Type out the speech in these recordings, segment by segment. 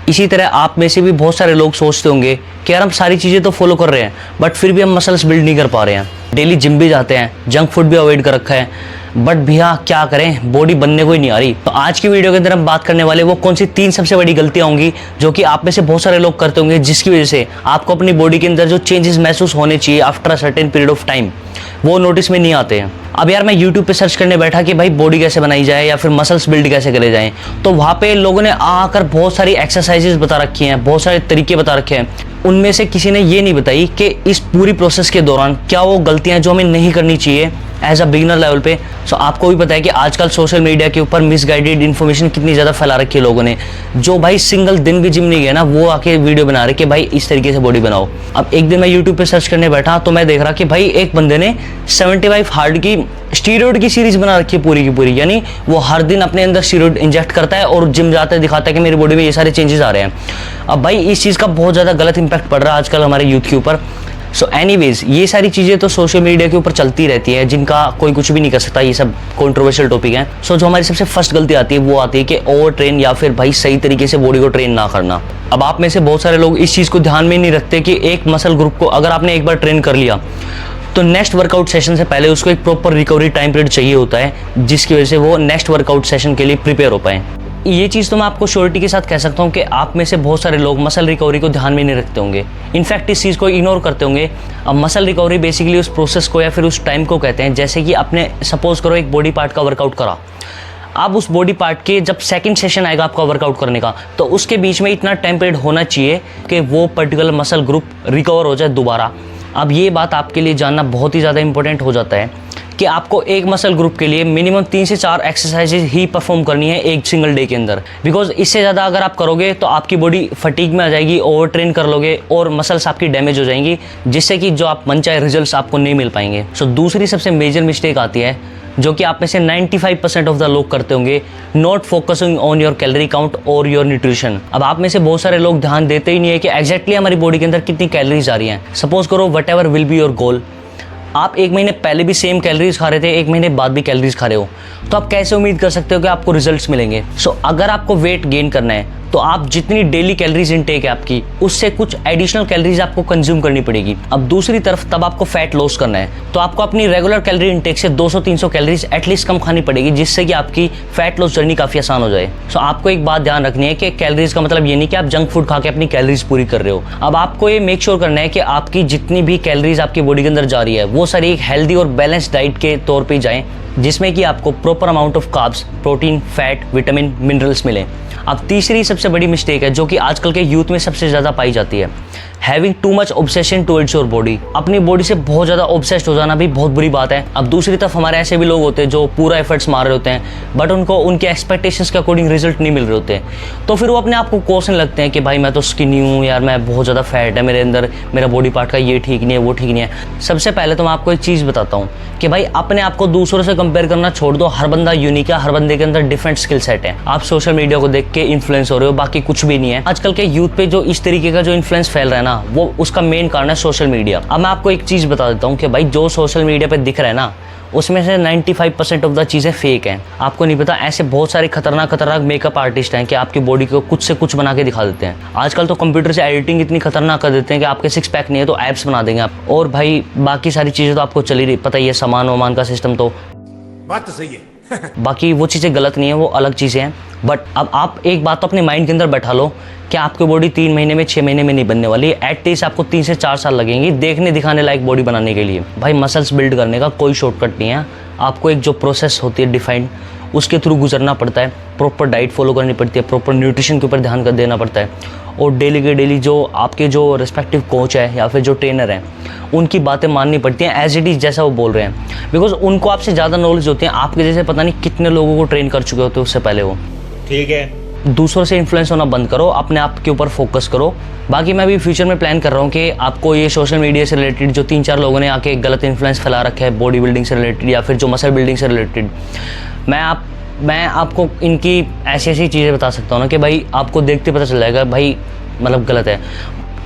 इसी तरह आप में से भी बहुत सारे लोग सोचते होंगे कि यार हम सारी चीज़ें तो फॉलो कर रहे हैं बट फिर भी हम मसल्स बिल्ड नहीं कर पा रहे हैं, डेली जिम भी जाते हैं, जंक फूड भी अवॉइड कर रखा है, बट भैया क्या करें, बॉडी बनने को ही नहीं आ रही। तो आज की वीडियो के अंदर हम बात करने वाले वो कौन सी 3 सबसे बड़ी गलतियां होंगी जो कि आप में से बहुत सारे लोग करते होंगे, जिसकी वजह से आपको अपनी बॉडी के अंदर जो चेंजेस महसूस होने चाहिए after a certain period of time वो नोटिस में नहीं आते हैं। अब यार मैं YouTube पे सर्च करने बैठा कि भाई बॉडी कैसे बनाई जाए या फिर मसल्स बिल्ड कैसे करे जाएं, तो वहाँ पे लोगों ने आकर बहुत सारी एक्सरसाइजेज बता रखी हैं, बहुत सारे तरीके बता रखे हैं। उनमें से किसी ने ये नहीं बताई कि इस पूरी प्रोसेस के दौरान क्या वो गलतियां जो हमें नहीं करनी चाहिए एज अ बिगिनर लेवल पे। सो आपको भी पता है कि आजकल सोशल मीडिया के ऊपर मिसगाइडेड इन्फॉर्मेशन कितनी ज़्यादा फैला रखी है लोगों ने, जो भाई सिंगल दिन भी जिम नहीं गया ना वो आके वीडियो बना रहे कि भाई इस तरीके से बॉडी बनाओ। अब एक दिन मैं यूट्यूब पे सर्च करने बैठा तो मैं देख रहा कि भाई एक बंदे ने 75 हार्ड की स्टीरॉयड की सीरीज बना रखी है पूरी की पूरी, यानी वो हर दिन अपने अंदर स्टीरॉयड इंजेक्ट करता है और जिम जाता है, दिखाता है कि मेरी बॉडी में ये सारे चेंजेस आ रहे हैं। अब भाई इस चीज़ का बहुत ज़्यादा गलत इंपैक्ट पड़ रहा है आजकल हमारे यूथ के ऊपर। सो एनीवेज ये सारी चीज़ें तो सोशल मीडिया के ऊपर चलती रहती है, जिनका कोई कुछ भी नहीं कर सकता, ये सब कंट्रोवर्शियल टॉपिक है। सो जो हमारी सबसे फर्स्ट गलती आती है वो आती है कि ओवर ट्रेन या फिर भाई सही तरीके से बॉडी को ट्रेन ना करना। अब आप में से बहुत सारे लोग इस चीज़ को ध्यान में नहीं रखते कि एक मसल ग्रुप को अगर आपने एक बार ट्रेन कर लिया तो नेक्स्ट वर्कआउट सेशन से पहले उसको एक प्रॉपर रिकवरी टाइम पीरियड चाहिए होता है, जिसकी वजह से वो नेक्स्ट वर्कआउट सेशन के लिए प्रिपेयर हो पाए। ये चीज़ तो मैं आपको श्योरिटी के साथ कह सकता हूँ कि आप में से बहुत सारे लोग मसल रिकवरी को ध्यान में नहीं रखते होंगे, इनफैक्ट इस चीज़ को इग्नोर करते होंगे। अब मसल रिकवरी बेसिकली उस प्रोसेस को या फिर उस टाइम को कहते हैं, जैसे कि आपने सपोज करो एक बॉडी पार्ट का वर्कआउट करा, अब उस बॉडी पार्ट के जब सेकंड सेशन आएगा आपका वर्कआउट करने का तो उसके बीच में इतना टाइम पीरियड होना चाहिए कि वो पर्टिकुलर मसल ग्रुप रिकवर हो जाए दोबारा। अब ये बात आपके लिए जानना बहुत ही ज़्यादा इंपॉर्टेंट हो जाता है कि आपको एक मसल ग्रुप के लिए मिनिमम 3 से 4 एक्सरसाइजेज ही परफॉर्म करनी है एक सिंगल डे के अंदर, बिकॉज इससे ज़्यादा अगर आप करोगे तो आपकी बॉडी फटीग में आ जाएगी, ओवर ट्रेन कर लोगे और मसल्स आपकी डैमेज हो जाएंगी, जिससे कि जो आप मन चाहे रिजल्ट्स आपको नहीं मिल पाएंगे। सो दूसरी सबसे मेजर मिस्टेक आती है जो कि आप में से 95% ऑफ द लोग करते होंगे, not focusing on your calorie count और योर न्यूट्रिशन। अब आप में से बहुत सारे लोग ध्यान देते ही नहीं है कि एग्जैक्टली हमारी बॉडी के अंदर कितनी कैलोरीज आ रही हैं। सपोज करो what ever will be your goal, आप एक महीने पहले भी सेम कैलोरीज खा रहे थे, एक महीने बाद भी कैलोरीज खा रहे हो, तो आप कैसे उम्मीद कर सकते हो कि आपको रिजल्ट्स मिलेंगे। सो अगर आपको वेट गेन करना है तो आप जितनी डेली कैलोरीज इनटेक है आपकी, उससे कुछ एडिशनल कैलोरीज आपको कंज्यूम करनी पड़ेगी। अब दूसरी तरफ तब आपको फैट लॉस करना है तो आपको अपनी रेगुलर कैलोरी इनटेक से 200-300 कैलोरीज एटलीस्ट कम खानी पड़ेगी, जिससे कि आपकी फैट लॉस जर्नी काफ़ी आसान हो जाए। सो आपको एक बात ध्यान रखनी है कि कैलोरीज का मतलब ये नहीं कि आप जंक फूड खा के अपनी कैलोरीज पूरी कर रहे हो। अब आपको ये मेक श्योर करना है कि आपकी जितनी भी कैलोरीज आपकी बॉडी के अंदर जा रही है वो सारी एक हेल्दी और बैलेंस डाइट के तौर पर जाएँ, जिसमें कि आपको proper amount of carbs, protein, fat, vitamin, minerals मिले। अब तीसरी सबसे बड़ी मिस्टेक है जो कि आजकल के यूथ में सबसे ज़्यादा पाई जाती है, having too much obsession towards your body. अपनी बॉडी से बहुत ज़्यादा ऑब्सेस्ड हो जाना भी बहुत बुरी बात है। अब दूसरी तरफ हमारे ऐसे भी लोग होते हैं जो पूरा एफर्ट्स मार रहे होते हैं बट उनको उनके एक्सपेक्टेशंस के अकॉर्डिंग रिजल्ट नहीं मिल रहे होते, तो फिर वो अपने आप को कोसने लगते हैं कि भाई मैं तो स्किनी हूँ यार, मैं बहुत ज़्यादा फैट है मेरे अंदर, मेरा बॉडी पार्ट का ये ठीक नहीं है वो ठीक नहीं है। सबसे पहले तो मैं आपको एक चीज़ बताता हूँ कि भाई अपने आप को दूसरों से कंपेयर करना छोड़ दो। हर बंदा यूनिक है, हर बंदे के अंदर डिफरेंट स्किल सेट है। आप सोशल मीडिया को देख के इन्फ्लुएंस हो रहे हो, बाकी कुछ भी नहीं है। आजकल के यूथ पे जो इस तरीके का जो इन्फ्लुएंस फैल रहा है ना, वो उसका मेन कारण है सोशल मीडिया। अब मैं आपको एक चीज़ बता देता हूँ कि भाई जो सोशल मीडिया पे दिख रहा है ना, उसमें से 95% ऑफ द चीज़ें फेक हैं। आपको नहीं पता ऐसे बहुत सारे खतरनाक मेकअप आर्टिस्ट हैं कि आपकी बॉडी को कुछ से कुछ बना के दिखा देते हैं। आजकल तो कंप्यूटर से एडिटिंग इतनी खतरनाक कर देते हैं कि आपके 6 पैक नहीं है तो एप्स बना देंगे आप, और भाई बाकी सारी चीज़ें तो आपको चली रही पता ही है, सामान वामान का सिस्टम तो बात तो सही है बाकी वो चीज़ें गलत नहीं है, वो अलग चीज़ें हैं। बट अब आप एक बात तो अपने माइंड के अंदर बैठा लो कि आपकी बॉडी 3 महीने में 6 महीने में नहीं बनने वाली है, एटलीस्ट आपको 3 से 4 साल लगेंगे देखने दिखाने लायक बॉडी बनाने के लिए। भाई मसल्स बिल्ड करने का कोई शॉर्टकट नहीं है, आपको एक जो प्रोसेस होती है डिफाइंड उसके थ्रू गुजरना पड़ता है, प्रॉपर डाइट फॉलो करनी पड़ती है, प्रॉपर न्यूट्रिशन के ऊपर ध्यान कर देना पड़ता है, और डेली के डेली जो आपके जो रिस्पेक्टिव कोच है या फिर जो ट्रेनर हैं उनकी बातें माननी पड़ती हैं एज इट इज़ जैसा वो बोल रहे हैं, बिकॉज उनको आपसे ज़्यादा नॉलेज होती है। आपके जैसे पता नहीं कितने लोगों को ट्रेन कर चुके होते हैं उससे पहले वो। ठीक है, दूसरों से इन्फ्लुएंस होना बंद करो, अपने आप के ऊपर फोकस करो। बाकी मैं भी फ्यूचर में प्लान कर रहा हूँ कि आपको ये सोशल मीडिया से रिलेटेड जो 3-4 लोगों ने आके गलत इन्फ्लुएंस फैला रखा है बॉडी बिल्डिंग से रिलेटेड या फिर जो मसल बिल्डिंग से रिलेटेड, मैं आपको इनकी ऐसी चीज़ें बता सकता हूँ ना कि भाई आपको देखते पता चल जाएगा भाई मतलब गलत है।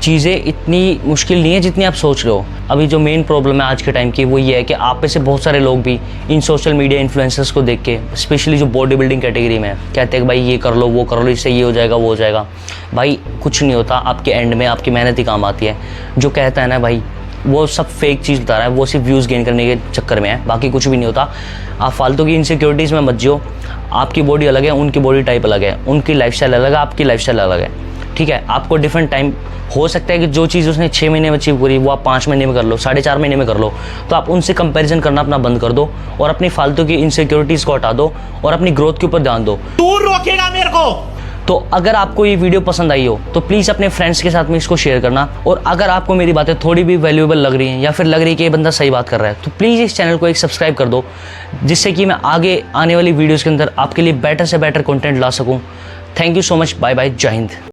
चीज़ें इतनी मुश्किल नहीं है जितनी आप सोच रहे हो। अभी जो मेन प्रॉब्लम है आज के टाइम की वो ये है कि आप में से बहुत सारे लोग भी इन सोशल मीडिया इन्फ्लुएंसर्स को देख के, स्पेशली जो बॉडी बिल्डिंग कैटेगरी में है, कहते हैं कि भाई ये कर लो, वो कर लो, इससे ये हो जाएगा, वो हो जाएगा। भाई कुछ नहीं होता, आपके एंड में आपकी मेहनत ही काम आती है। जो कहता है ना भाई, वो सब फेक चीज़ बता रहा है, वो सिर्फ व्यूज़ गेन करने के चक्कर में है, बाकी कुछ भी नहीं होता। आप फालतू की इनसिक्योरिटीज़ में मत जियो। आपकी बॉडी अलग है, उनकी बॉडी टाइप अलग है, उनकी लाइफस्टाइल अलग है, आपकी लाइफस्टाइल अलग है, ठीक है। आपको डिफरेंट टाइम हो सकता है कि जो चीज़ उसने 6 महीने में अचीव करी वो आप 5 महीने में कर लो, 4.5 महीने में कर लो। तो आप उनसे कंपैरिजन करना अपना बंद कर दो और अपनी फालतू की इनसिक्योरिटीज़ को हटा दो और अपनी ग्रोथ के ऊपर ध्यान दो। तू रोकेगा मेरे को? तो अगर आपको ये वीडियो पसंद आई हो तो प्लीज़ अपने फ्रेंड्स के साथ में इसको शेयर करना। और अगर आपको मेरी बातें थोड़ी भी वैल्यूएबल लग रही हैं या फिर लग रही है कि ये बंदा सही बात कर रहा है, तो प्लीज़ इस चैनल को एक सब्सक्राइब कर दो, जिससे कि मैं आगे आने वाली वीडियोज़ के अंदर आपके लिए बेटर से बेटर कंटेंट ला सकूँ। Thank you so much, bye bye, Jai Hind.